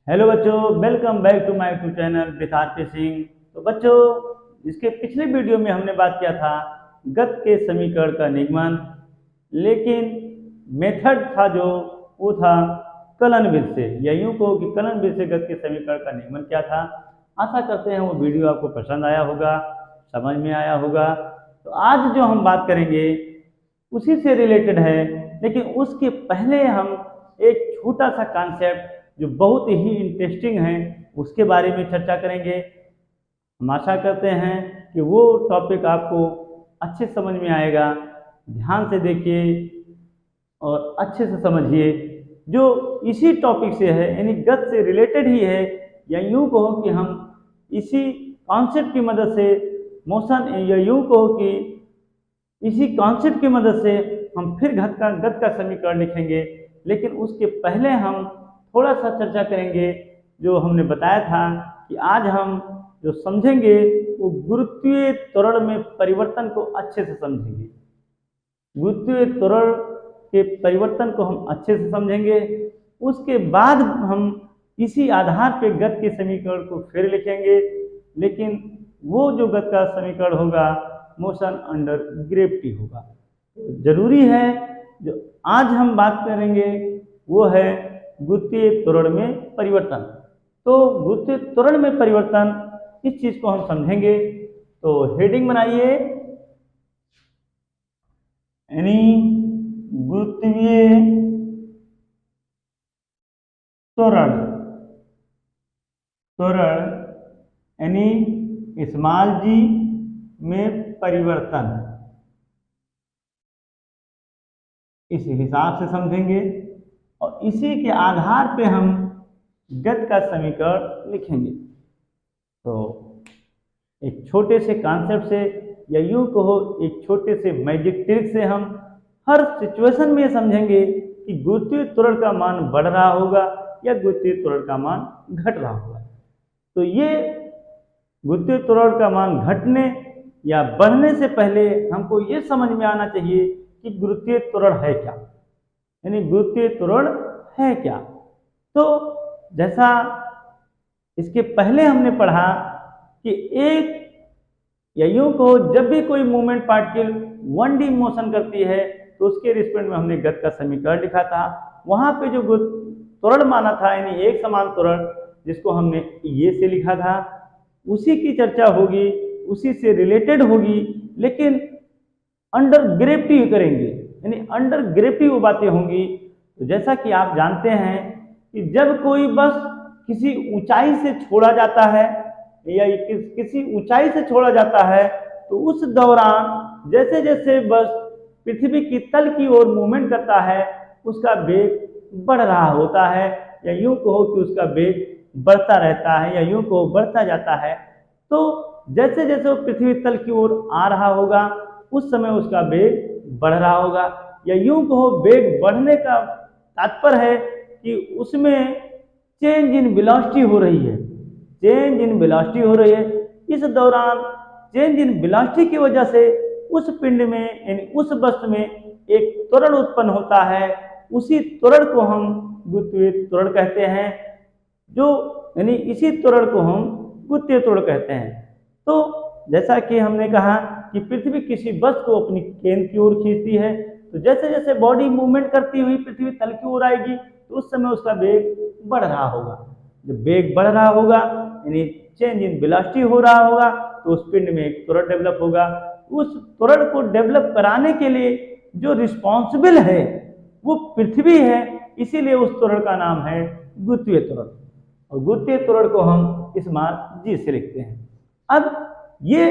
Hello बच्चों, welcome back to my YouTube channel with RP Singh. तो बच्चों, इसके पिछले वीडियो में हमने बात किया था गत के समीकरण का निगमन, लेकिन मेथड था जो वो था कलन विधि से, या यूं कहो कि कलन विधि से गत के समीकरण का निगमन क्या था। आशा करते हैं वो वीडियो आपको पसंद आया होगा, समझ में आया होगा। तो आज जो हम बात करेंगे उसी से रिलेटेड है, लेकिन उसके पहले हम एक छोटा सा कॉन्सेप्ट जो बहुत ही इंटरेस्टिंग है उसके बारे में चर्चा करेंगे। हम आशा करते हैं कि वो टॉपिक आपको अच्छे समझ में आएगा। ध्यान से देखिए और अच्छे से समझिए। जो इसी टॉपिक से है, यानी गत से रिलेटेड ही है, या यूं कहो कि हम इसी कॉन्सेप्ट की मदद से मोशन, या यूं कहो कि इसी कॉन्सेप्ट की मदद से हम फिर गत का समीकरण लिखेंगे। लेकिन उसके पहले हम थोड़ा सा चर्चा करेंगे। जो हमने बताया था कि आज हम जो समझेंगे वो गुरुत्वीय त्वरण में परिवर्तन को अच्छे से समझेंगे। गुरुत्वीय त्वरण के परिवर्तन को हम अच्छे से समझेंगे। उसके बाद हम इसी आधार पे गत के समीकरण को फिर लिखेंगे, लेकिन वो जो गत का समीकरण होगा मोशन अंडर ग्रेविटी होगा। जरूरी है जो आज हम बात करेंगे वो है गुरुत्वीय त्वरण में परिवर्तन। तो गुरुत्वीय त्वरण में परिवर्तन, इस चीज को हम समझेंगे। तो हेडिंग बनाइए, यानी गुरुत्वीय त्वरण, त्वरण यानी स्मॉल जी में परिवर्तन, इस हिसाब से समझेंगे और इसी के आधार पे हम गत का समीकरण लिखेंगे। तो एक छोटे से कॉन्सेप्ट से, या यूं कहो एक छोटे से मैजिक ट्रिक से हम हर सिचुएशन में समझेंगे कि गुरुत्वीय त्वरण का मान बढ़ रहा होगा या गुरुत्वीय त्वरण का मान घट रहा होगा। तो ये गुरुत्वीय त्वरण का मान घटने या बढ़ने से पहले हमको ये समझ में आना चाहिए कि गुरुत्वीय त्वरण है क्या, यानी गुरुत्वीय त्वरण है क्या। तो जैसा इसके पहले हमने पढ़ा कि एक, या यूं कहो जब भी कोई मूवमेंट पार्टिकल 1D मोशन करती है तो उसके रिस्पेक्ट में हमने गत का समीकरण लिखा था। वहां पे जो त्वरण माना था, यानी एक समान त्वरण, जिसको हमने ये से लिखा था, उसी की चर्चा होगी, उसी से रिलेटेड होगी, लेकिन अंडर ग्रेविटी करेंगे, यानी अंडर ग्रेविटी वो बातें होंगी। तो जैसा कि आप जानते हैं कि जब कोई बस किसी ऊंचाई से छोड़ा जाता है, या किसी ऊंचाई से छोड़ा जाता है, तो उस दौरान जैसे जैसे बस पृथ्वी की तल की ओर मूवमेंट करता है उसका वेग बढ़ रहा होता है, या यूं कहो कि उसका वेग बढ़ता रहता है, या यूं कहो बढ़ता जाता है। तो जैसे जैसे वो पृथ्वी तल की ओर आ रहा होगा उस समय उसका वेग बढ़ रहा होगा, या यूं कहो वेग बढ़ने का तात्पर्य है कि उसमें चेंज इन वेलोसिटी हो रही है, चेंज इन वेलोसिटी हो रही है। इस दौरान चेंज इन वेलोसिटी की वजह से उस पिंड में, यानी उस वस्तु में एक त्वरण उत्पन्न होता है। उसी त्वरण को हम गुरुत्वीय त्वरण कहते हैं, जो यानी इसी त्वरण को हम गुरुत्वीय त्वरण कहते हैं। तो जैसा कि हमने कहा कि पृथ्वी किसी वस्तु को अपनी केंद्र की ओर खींचती है, तो जैसे जैसे बॉडी मूवमेंट करती हुई पृथ्वी तल की ओर आएगी तो उस समय उसका वेग बढ़ रहा होगा। जब वेग बढ़ रहा होगा यानी चेंज इन वेलोसिटी हो रहा होगा, तो उस पिंड में एक त्वरण डेवलप होगा। उस त्वरण को डेवलप कराने के लिए जो रिस्पॉन्सिबल है वो पृथ्वी है, इसीलिए उस त्वरण का नाम है गुरुत्वीय त्वरण, और गुरुत्वीय त्वरण को हम इस मान जी से लिखते हैं। अब ये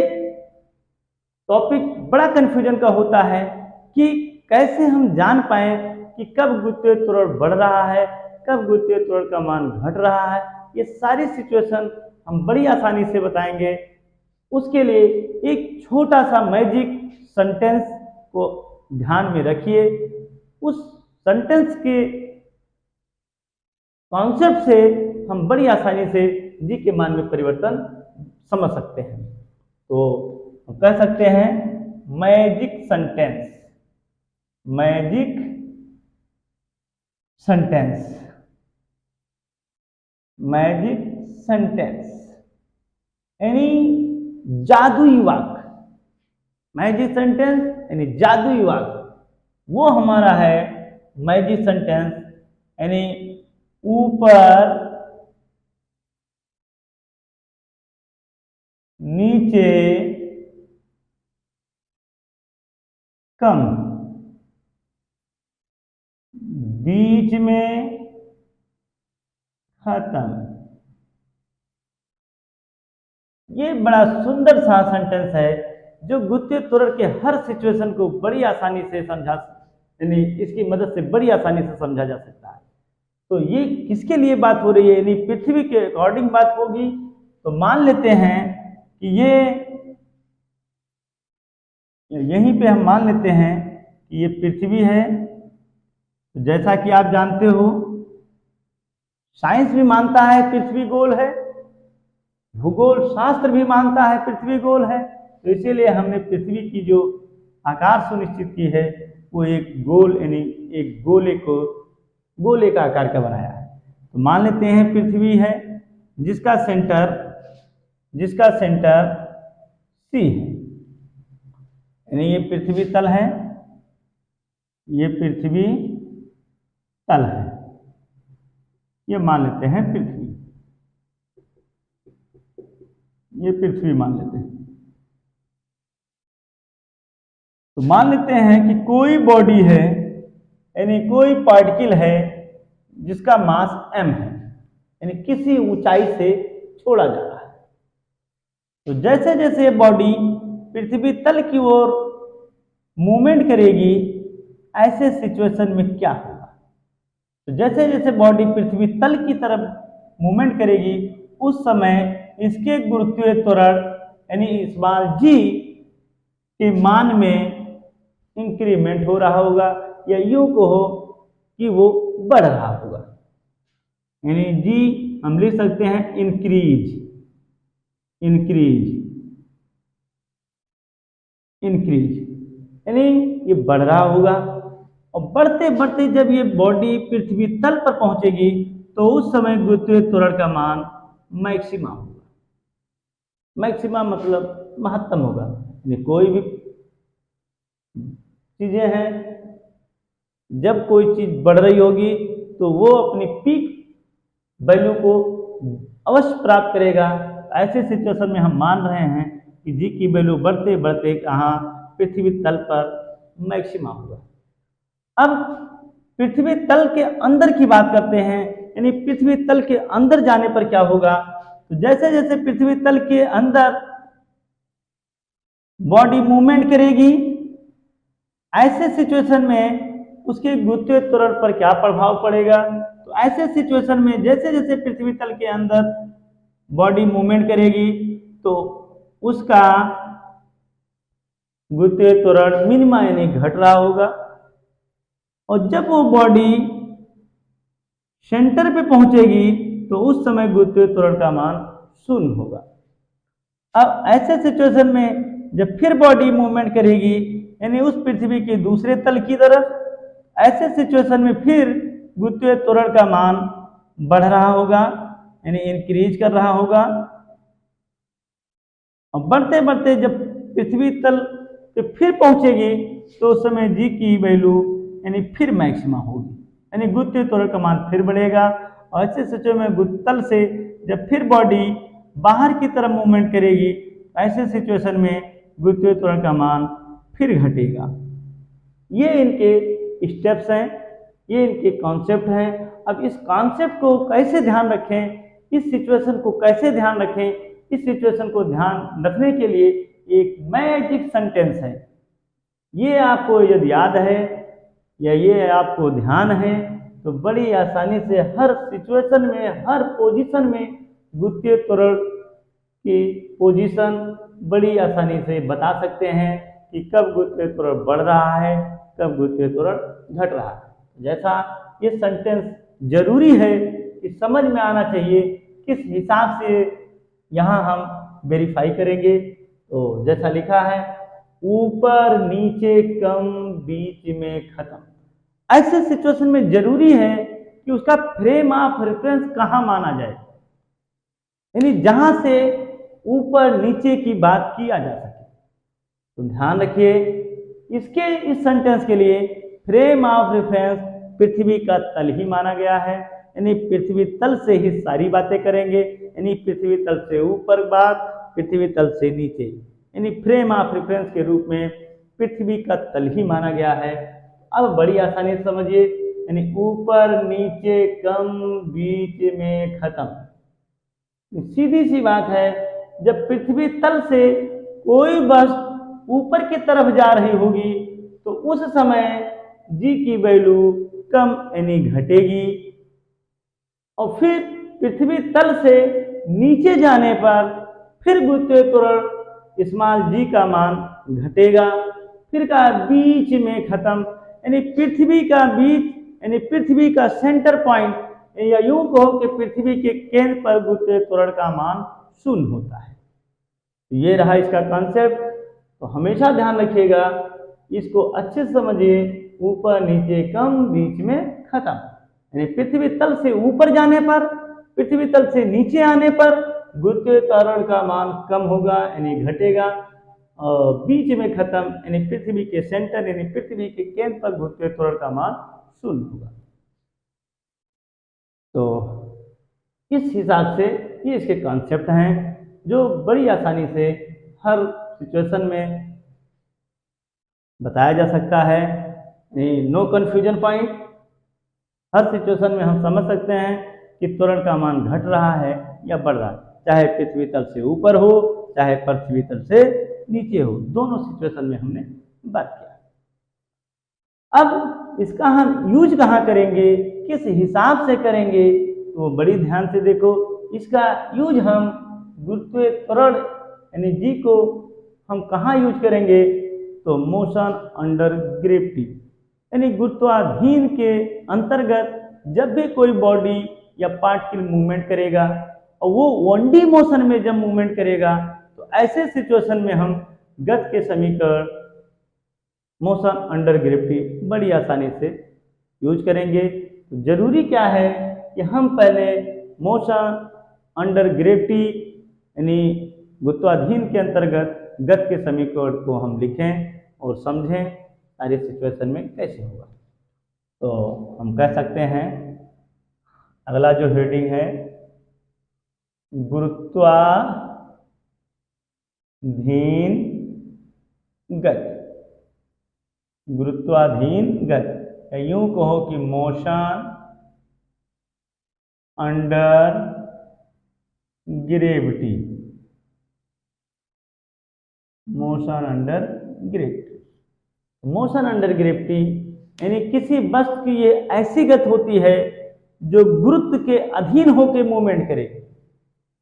टॉपिक बड़ा कंफ्यूजन का होता है कि कैसे हम जान पाए कि कब गुरुत्वीय त्वरण बढ़ रहा है, कब गुरुत्वीय त्वरण का मान घट रहा है। ये सारी सिचुएशन हम बड़ी आसानी से बताएंगे। उसके लिए एक छोटा सा मैजिक सेंटेंस को ध्यान में रखिए। उस सेंटेंस के कॉन्सेप्ट से हम बड़ी आसानी से जी के मान में परिवर्तन समझ सकते हैं। तो हम कह सकते हैं magic sentence, magic sentence, magic sentence यानी जादुई वाक्य। मैजिक सेंटेंस यानी जादुई वाक्य, वो हमारा है मैजिक सेंटेंस, यानी ऊपर नीचे कम, बीच में खत्म। ये बड़ा सुंदर सा सेंटेंस है जो गुत्ते त्वरण के हर सिचुएशन को बड़ी आसानी से समझा, यानी इसकी मदद से बड़ी आसानी से समझा जा सकता है। तो ये किसके लिए बात हो रही है, यानी पृथ्वी के अकॉर्डिंग बात होगी। तो मान लेते हैं कि यहीं पे हम मान लेते हैं कि ये पृथ्वी है। तो जैसा कि आप जानते हो, साइंस भी मानता है पृथ्वी गोल है, भूगोल शास्त्र भी मानता है पृथ्वी गोल है। तो इसीलिए हमने पृथ्वी की जो आकार सुनिश्चित की है वो एक गोल, यानी एक गोले का आकार का बनाया है। तो मान लेते हैं पृथ्वी है जिसका सेंटर सी है, यानी ये पृथ्वी तल है, ये पृथ्वी तल है, ये मान लेते हैं पृथ्वी, ये पृथ्वी मान लेते हैं। तो मान लेते हैं कि कोई बॉडी है, यानी कोई पार्टिकल है जिसका मास m है, यानी किसी ऊंचाई से छोड़ा जा रहा है। तो जैसे जैसे ये बॉडी पृथ्वी तल की ओर मूवमेंट करेगी, ऐसे सिचुएशन में क्या होगा? तो जैसे जैसे बॉडी पृथ्वी तल की तरफ मूवमेंट करेगी, उस समय इसके गुरुत्वीय त्वरण यानी स्मॉल g के मान में इंक्रीमेंट हो रहा होगा, या यूं कहो कि वो बढ़ रहा होगा। यानी g हम लिख सकते हैं इंक्रीज, यानी ये बढ़ रहा होगा। और बढ़ते बढ़ते जब ये बॉडी पृथ्वी तल पर पहुंचेगी तो उस समय गुरुत्वीय त्वरण का मान मैक्सिमा होगा। मैक्सिमा मतलब महत्तम होगा, यानी कोई भी चीजें हैं, जब कोई चीज बढ़ रही होगी तो वो अपनी पीक वैल्यू को अवश्य प्राप्त करेगा। ऐसे सिचुएशन में हम मान रहे हैं कि जी की वैल्यू बढ़ते बढ़ते कहाँ पृथ्वी तल पर मैक्सिमा होगा। अब पृथ्वी तल के अंदर की बात करते हैं, यानी पृथ्वी तल के अंदर जाने पर क्या होगा? तो जैसे जैसे पृथ्वी तल के अंदर बॉडी मूवमेंट करेगी, ऐसे सिचुएशन में उसके गुरुत्वीय त्वरण पर क्या प्रभाव पड़ेगा? तो ऐसे सिचुएशन में जैसे जैसे पृथ्वी तल के अंदर बॉडी मूवमेंट करेगी तो उसका गुरुत्वीय त्वरण मिनिमा यानी घट रहा होगा, और जब वो बॉडी सेंटर पे पहुंचेगी तो उस समय गुरुत्वीय त्वरण का मान 0 होगा। अब ऐसे सिचुएशन में जब फिर बॉडी मूवमेंट करेगी, यानी उस पृथ्वी के दूसरे तल की तरफ, ऐसे सिचुएशन में फिर गुरुत्वीय त्वरण का मान बढ़ रहा होगा, यानी इंक्रीज कर रहा होगा। और बढ़ते बढ़ते जब पृथ्वी तल पे फिर पहुंचेगी तो उस समय जी की वैल्यू यानी फिर मैक्सिमा होगी, यानी गुरुत्वीय त्वरण का मान फिर बढ़ेगा। और ऐसे सिचुएशन में गुरुत्तल से जब फिर बॉडी बाहर की तरफ मूवमेंट करेगी, ऐसे सिचुएशन में गुरुत्वीय त्वरण का मान फिर घटेगा। ये इनके स्टेप्स हैं, ये इनके कॉन्सेप्ट हैं। अब इस कॉन्सेप्ट को कैसे ध्यान रखें, इस सिचुएशन को कैसे ध्यान रखें, इस सिचुएशन को ध्यान रखने के लिए एक मैजिक सेंटेंस है। ये आपको यदि याद है या ये आपको ध्यान है तो बड़ी आसानी से हर सिचुएशन में, हर पोजीशन में गुरुत्वीय त्वरण की पोजीशन बड़ी आसानी से बता सकते हैं कि कब गुरुत्वीय त्वरण बढ़ रहा है, कब गुरुत्वीय त्वरण घट रहा है। जैसा ये सेंटेंस जरूरी है कि समझ में आना चाहिए किस हिसाब से यहाँ हम वेरीफाई करेंगे। तो जैसा लिखा है, ऊपर नीचे कम बीच में खत्म। ऐसे सिचुएशन में जरूरी है कि उसका फ्रेम ऑफ रेफरेंस कहाँ माना जाए, यानी जहां से ऊपर नीचे की बात किया जा सके। तो ध्यान रखिए, इस सेंटेंस के लिए फ्रेम ऑफ रेफरेंस पृथ्वी का तल ही माना गया है, यानी पृथ्वी तल से ही सारी बातें करेंगे, यानी पृथ्वी तल से ऊपर बात, पृथ्वी तल से नीचे, यानी फ्रेम ऑफ रेफरेंस के रूप में पृथ्वी का तल ही माना गया है। अब बड़ी आसानी से समझिए, यानी ऊपर नीचे कम बीच में खत्म। सीधी सी बात है, जब पृथ्वी तल से कोई वस्तु ऊपर की तरफ जा रही होगी तो उस समय जी की वैल्यू कम यानी घटेगी, और फिर पृथ्वी तल से नीचे जाने पर फिर गुरुत्वीय त्वरण स्मॉल जी का मान घटेगा, फिर का बीच में खत्म, यानी पृथ्वी का बीच, यानी पृथ्वी का सेंटर पॉइंट, या यूं कहो कि पृथ्वी के केंद्र पर गुरुत्वीय त्वरण का मान 0 होता है। ये रहा इसका कॉन्सेप्ट। तो हमेशा ध्यान रखिएगा, इसको अच्छे से समझिए, ऊपर नीचे कम बीच में खत्म, यानी पृथ्वी तल से ऊपर जाने पर, पृथ्वी तल से नीचे आने पर गुरुत्वीय त्वरण का मान कम होगा यानी घटेगा, और बीच में खत्म यानी पृथ्वी के सेंटर यानी पृथ्वी के केंद्र पर गुरुत्वीय त्वरण का मान 0 होगा। तो इस हिसाब से ये इसके कॉन्सेप्ट हैं जो बड़ी आसानी से हर सिचुएशन में बताया जा सकता है। नो कन्फ्यूजन पॉइंट, हर सिचुएशन में हम समझ सकते हैं कि त्वरण का मान घट रहा है या बढ़ रहा है, चाहे पृथ्वी तल से ऊपर हो चाहे पृथ्वी तल से नीचे हो, दोनों सिचुएशन में हमने बात किया। अब इसका हम यूज कहाँ करेंगे, किस हिसाब से करेंगे, तो बड़ी ध्यान से देखो। इसका यूज हम गुरुत्वीय त्वरण यानी जी को हम कहाँ यूज करेंगे, तो मोशन अंडर ग्रेविटी, यानी गुरुत्वाधीन के अंतर्गत जब भी कोई बॉडी या पार्टिकल मूवमेंट करेगा और वो 1D मोशन में जब मूवमेंट करेगा तो ऐसे सिचुएशन में हम गति के समीकरण मोशन अंडर ग्रेविटी बड़ी आसानी से यूज करेंगे। तो जरूरी क्या है कि हम पहले मोशन अंडर ग्रेविटी यानी गुरुत्वाधीन के अंतर्गत गति के समीकरण को हम लिखें और समझें सारे सिचुएशन में कैसे होगा। तो हम कह सकते हैं, अगला जो हेडिंग है गुरुत्वाधीन गति, गुरुत्वाधीन गति, यूं कहो कि motion under gravity, motion under gravity. Motion under gravity यानी किसी वस्तु की ये ऐसी गति होती है जो गुरुत्व के अधीन होकर मूवमेंट करे,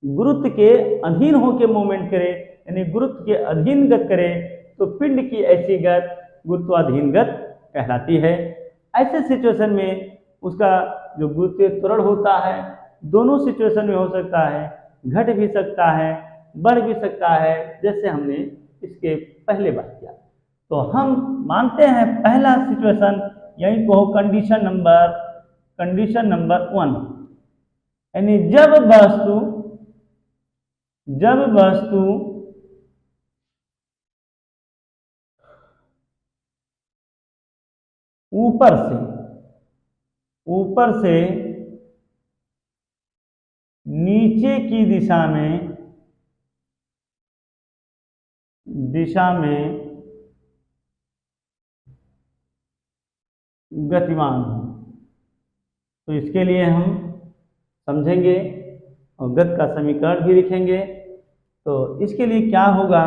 गुरुत्व के अधीन होकर मूवमेंट करे, यानी गुरुत्व के अधीन गति करे तो पिंड की ऐसी गति गुरुत्वाधीन गति कहलाती है। ऐसे सिचुएशन में उसका जो गुरुत्वीय त्वरण होता है दोनों सिचुएशन में हो सकता है, घट भी सकता है, बढ़ भी सकता है, जैसे हमने इसके पहले बात किया। तो हम मानते हैं पहला सिचुएशन यही कहो कंडीशन नंबर 1, यानी जब वस्तु ऊपर से नीचे की दिशा में गतिमान हो, तो इसके लिए हम समझेंगे और गति का समीकरण भी लिखेंगे। तो इसके लिए क्या होगा,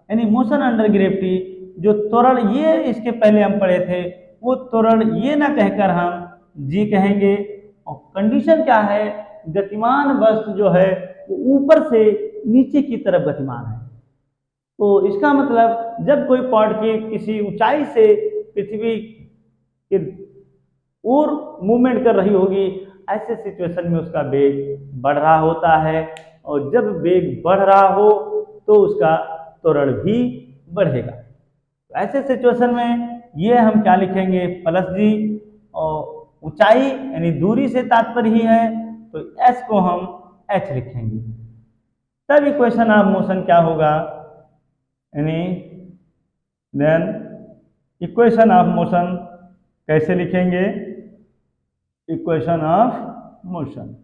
यानी मोशन अंडर ग्रेविटी जो त्वरण ये इसके पहले हम पढ़े थे वो त्वरण ये ना कहकर हम जी कहेंगे, और कंडीशन क्या है, गतिमान वस्तु जो है वो ऊपर से नीचे की तरफ गतिमान है। तो इसका मतलब जब कोई पार्टिकल किसी ऊंचाई से पृथ्वी के ओर मूवमेंट कर रही होगी, ऐसे सिचुएशन में उसका वेग बढ़ रहा होता है, और जब वेग बढ़ रहा हो तो उसका त्वरण भी बढ़ेगा। तो ऐसे सिचुएशन में ये हम क्या लिखेंगे, प्लस जी, और ऊंचाई यानी दूरी से तात्पर्य ही है, तो s को हम h लिखेंगे। तब इक्वेशन ऑफ मोशन क्या होगा, यानी देन इक्वेशन ऑफ मोशन कैसे लिखेंगे, इक्वेशन ऑफ मोशन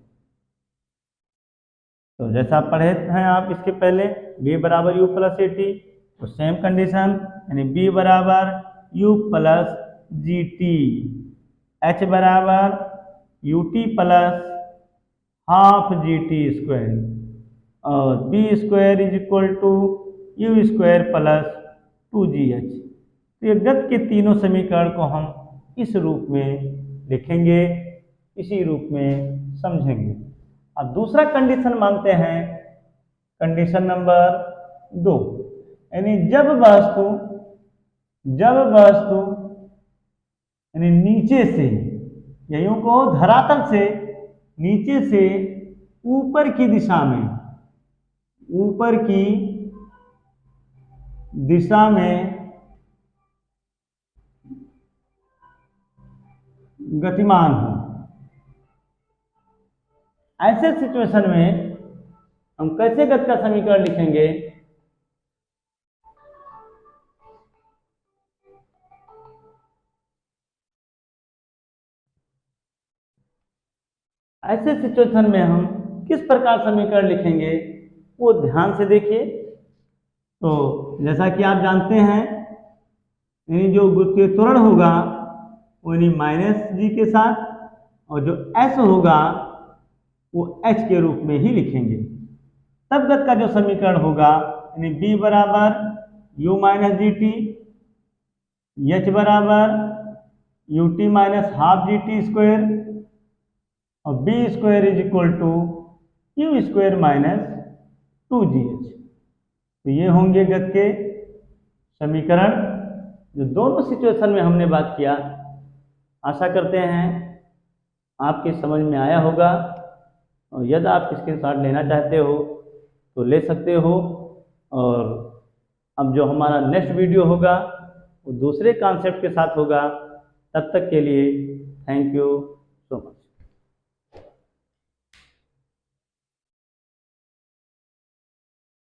तो जैसा पढ़े हैं आप इसके पहले, b बराबर u प्लस ए टी, तो सेम कंडीशन यानी b बराबर u plus g t, h बराबर u t plus half g t square और b square is equal to u square plus 2gh। तो ये गत के तीनों समीकरण को हम इस रूप में लिखेंगे, इसी रूप में समझेंगे। अब दूसरा कंडीशन मानते हैं, कंडीशन नंबर 2, यानी जब वस्तु यानी नीचे से, यहीं को धरातल से नीचे से ऊपर की दिशा में, ऊपर की दिशा में गतिमान हो, ऐसे सिचुएशन में हम कैसे गति का समीकरण लिखेंगे, ऐसे सिचुएशन में हम किस प्रकार समीकरण लिखेंगे वो ध्यान से देखिए। तो जैसा कि आप जानते हैं, यानी जो गुरुत्वीय त्वरण होगा वो यानी माइनस जी के साथ, और जो एस होगा वो एच के रूप में ही लिखेंगे। तब गति का जो समीकरण होगा यानी बी बराबर u minus g t, h बराबर u t minus half g t square और v square is equal to u square minus 2gh। तो ये होंगे गति के समीकरण जो दोनों सिचुएशन में हमने बात किया। आशा करते हैं आपकी समझ में आया होगा, और यदि आप इसके साथ लेना चाहते हो तो ले सकते हो। और अब जो हमारा नेक्स्ट वीडियो होगा वो दूसरे कॉन्सेप्ट के साथ होगा। तब तक के लिए थैंक यू सो मच।